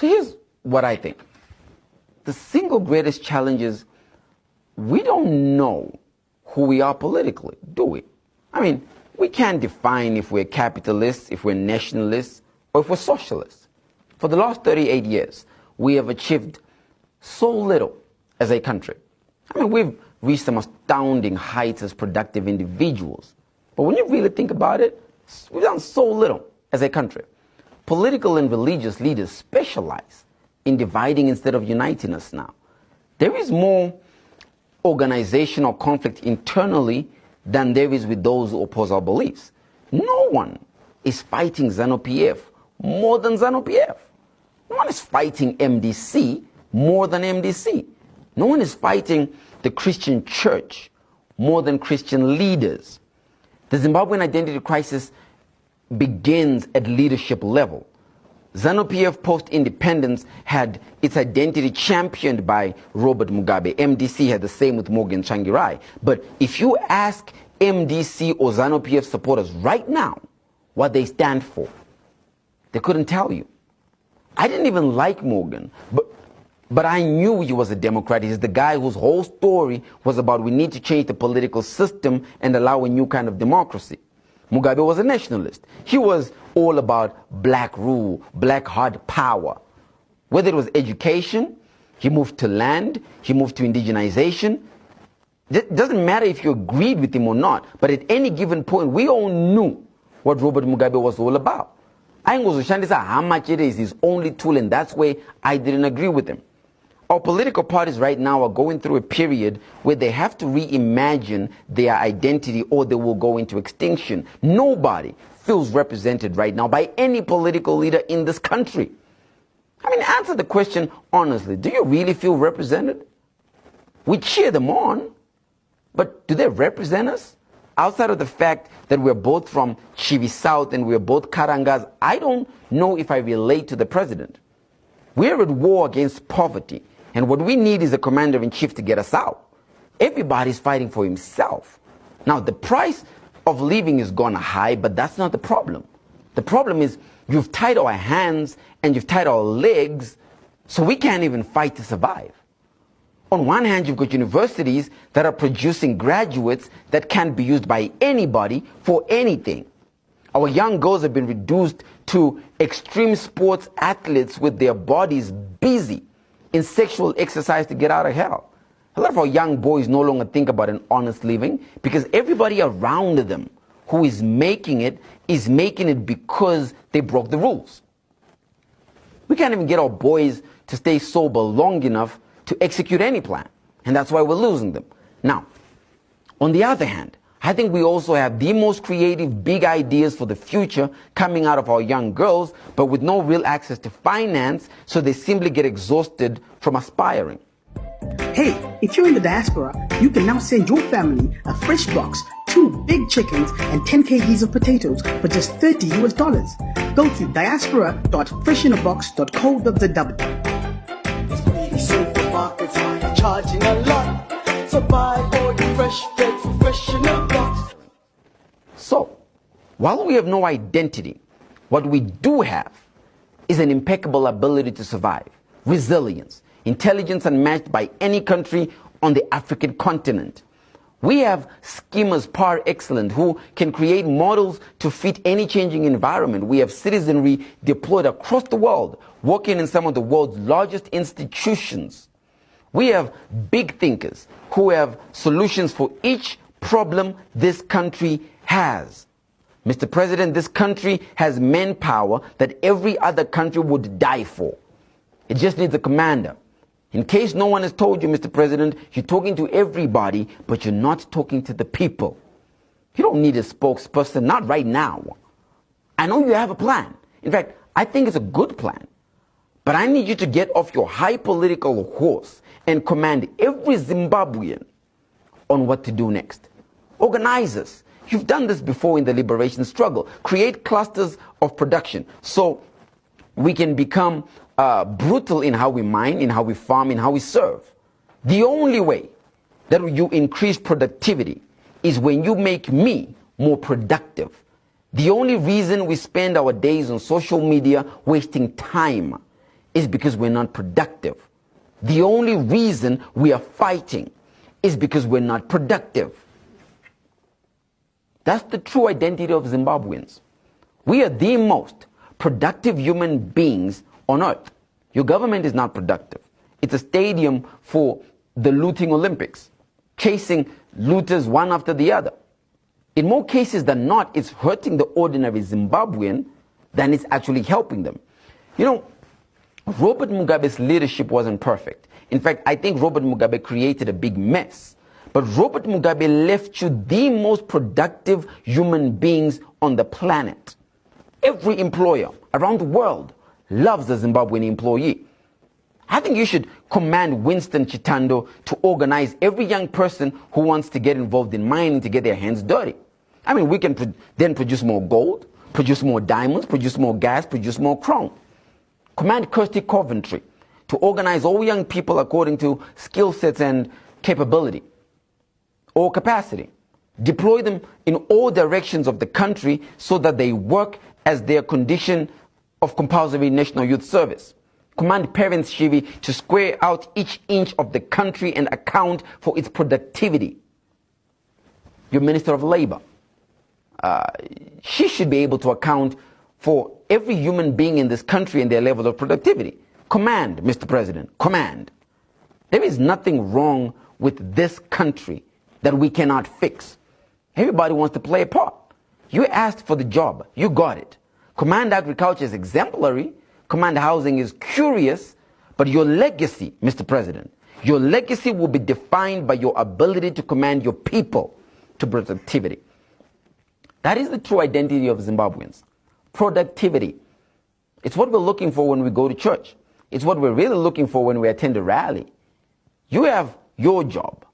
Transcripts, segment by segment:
So here's what I think. The single greatest challenge is we don't know who we are politically, do we? I mean, we can't define if we're capitalists, if we're nationalists, or if we're socialists. For the last 38 years, we have achieved so little as a country. I mean, we've reached some astounding heights as productive individuals. But when you really think about it, we've done so little as a country. Political and religious leaders specialize in dividing instead of uniting us now. There is more organizational conflict internally than there is with those who oppose our beliefs. No one is fighting ZANU-PF more than ZANU-PF. No one is fighting MDC more than MDC. No one is fighting the Christian church more than Christian leaders. The Zimbabwean identity crisis begins at leadership level. ZANU-PF post-independence had its identity championed by Robert Mugabe. MDC had the same with Morgan Tsvangirai. But if you ask MDC or ZANU-PF supporters right now what they stand for, they couldn't tell you. I didn't even like Morgan, but I knew he was a Democrat. He's the guy whose whole story was about we need to change the political system and allow a new kind of democracy. Mugabe was a nationalist. He was all about black rule, black hard power. Whether it was education, he moved to land, he moved to indigenization. It doesn't matter if you agreed with him or not, but at any given point, we all knew what Robert Mugabe was all about. How much it is his only tool, and that's where I didn't agree with him. Our political parties right now are going through a period where they have to reimagine their identity or they will go into extinction. Nobody feels represented right now by any political leader in this country. I mean, answer the question honestly. Do you really feel represented? We cheer them on, but do they represent us? Outside of the fact that we're both from Chivi South and we're both Karangas, I don't know if I relate to the president. We're at war against poverty. And what we need is a commander-in-chief to get us out. Everybody's fighting for himself. Now, the price of living is gone high, but that's not the problem. The problem is you've tied our hands and you've tied our legs, so we can't even fight to survive. On one hand, you've got universities that are producing graduates that can be used by anybody for anything. Our young girls have been reduced to extreme sports athletes with their bodies busy in sexual exercise to get out of hell. A lot of our young boys no longer think about an honest living because everybody around them who is making it because they broke the rules. We can't even get our boys to stay sober long enough to execute any plan, and that's why we're losing them. Now, on the other hand, I think we also have the most creative big ideas for the future coming out of our young girls, but with no real access to finance, so they simply get exhausted from aspiring. Hey, if you're in the diaspora, you can now send your family a fresh box, 2 big chickens, and 10 kgs of potatoes for just $30 US. Go to diaspora.freshinabox.co.zw. Supermarkets are charging a lot. So buy all the fresh bread for Fresh in a Box. So, while we have no identity, what we do have is an impeccable ability to survive, resilience, intelligence unmatched by any country on the African continent. We have schemers par excellence who can create models to fit any changing environment. We have citizenry deployed across the world, working in some of the world's largest institutions. We have big thinkers who have solutions for each problem this country has. Mr. President, this country has manpower that every other country would die for. It just needs a commander. In case no one has told you, Mr. President, you're talking to everybody, but you're not talking to the people. You don't need a spokesperson, not right now. I know you have a plan. In fact, I think it's a good plan. But I need you to get off your high political horse and command every Zimbabwean on what to do next. Organize us. You've done this before in the liberation struggle. Create clusters of production so we can become brutal in how we mine, in how we farm, in how we serve. The only way that you increase productivity is when you make me more productive. The only reason we spend our days on social media wasting time is because we're not productive. The only reason we are fighting is because we're not productive. That's the true identity of Zimbabweans. We are the most productive human beings on earth. Your government is not productive. It's a stadium for the looting Olympics, chasing looters one after the other. In more cases than not, it's hurting the ordinary Zimbabwean than it's actually helping them. You know, Robert Mugabe's leadership wasn't perfect. In fact, I think Robert Mugabe created a big mess. But Robert Mugabe left you the most productive human beings on the planet. Every employer around the world loves a Zimbabwean employee. I think you should command Winston Chitando to organize every young person who wants to get involved in mining to get their hands dirty. I mean, we can then produce more gold, produce more diamonds, produce more gas, produce more chrome. Command Kirsty Coventry to organize all young people according to skill sets and capability or capacity. Deploy them in all directions of the country so that they work as their condition of compulsory national youth service. Command Parents Shivi to square out each inch of the country and account for its productivity. Your Minister of Labor, she should be able to account for every human being in this country and their level of productivity. Command, Mr. President, command. There is nothing wrong with this country that we cannot fix. Everybody wants to play a part. You asked for the job, you got it. Command Agriculture is exemplary. Command Housing is curious. But your legacy, Mr. President, your legacy will be defined by your ability to command your people to productivity. That is the true identity of Zimbabweans. Productivity. It's what we're looking for when we go to church. It's what we're really looking for when we attend a rally. You have your job.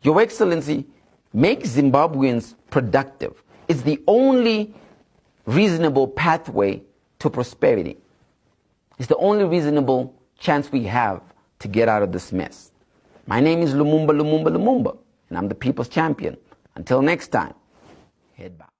Your Excellency, make Zimbabweans productive. It's the only reasonable pathway to prosperity. It's the only reasonable chance we have to get out of this mess. My name is Lumumba, and I'm the people's champion. Until next time, head back.